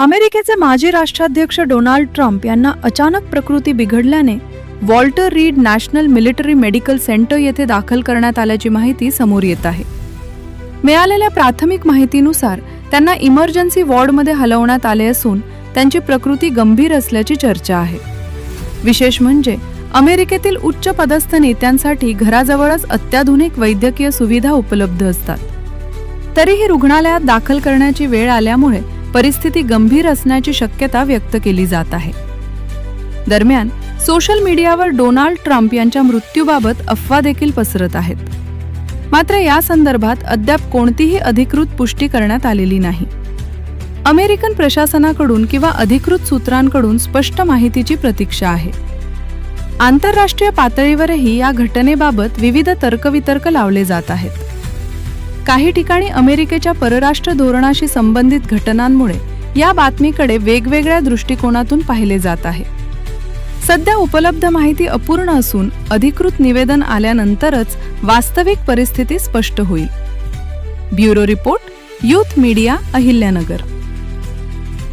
अमेरिकेचे माजी राष्ट्राध्यक्ष डोनाल्ड ट्रम्प यांना अचानक प्रकृती बिघडल्याने Walter Reed National Military Medical Center येथे दाखल करण्यात आल्याची माहिती समोर येत आहे. मिळालेल्या प्राथमिक माहितीनुसार त्यांना इमर्जन्सी वॉर्डमध्ये हलवण्यात आले असून त्यांची प्रकृती गंभीर असल्याची चर्चा आहे. विशेष म्हणजे अमेरिकेतील उच्च पदस्थ नेत्यांसाठी घराजवळच अत्याधुनिक वैद्यकीय सुविधा उपलब्ध असतात. तरीही रुग्णालयात दाखल करण्याची वेळ आल्यामुळे परिस्थिती गंभीर असण्याची शक्यता व्यक्त केली जात आहे. दरम्यान सोशल मीडियावर डोनाल्ड ट्रम्प यांच्या मृत्यूबाबत अफवा देखील पसरत आहेत. मात्र या संदर्भात अद्याप कोणतीही अधिकृत पुष्टी करण्यात आलेली नाही. अमेरिकन प्रशासनाकडून किंवा अधिकृत सूत्रांकडून स्पष्ट माहितीची प्रतीक्षा आहे. आंतरराष्ट्रीय पातळीवरही या घटनेबाबत विविध तर्कवितर्क लावले जात आहेत. काही ठिकाणी अमेरिकेच्या परराष्ट्र धोरणाशी संबंधित घटनांमुळे या बातमीकडे वेगवेगळ्या दृष्टिकोनातून पाहिले जात आहे. सध्या उपलब्ध माहिती अपूर्ण असून अधिकृत निवेदन आल्यानंतरच वास्तविक परिस्थिती स्पष्ट होईल. Bureau report, youth media, Ahilyanagar.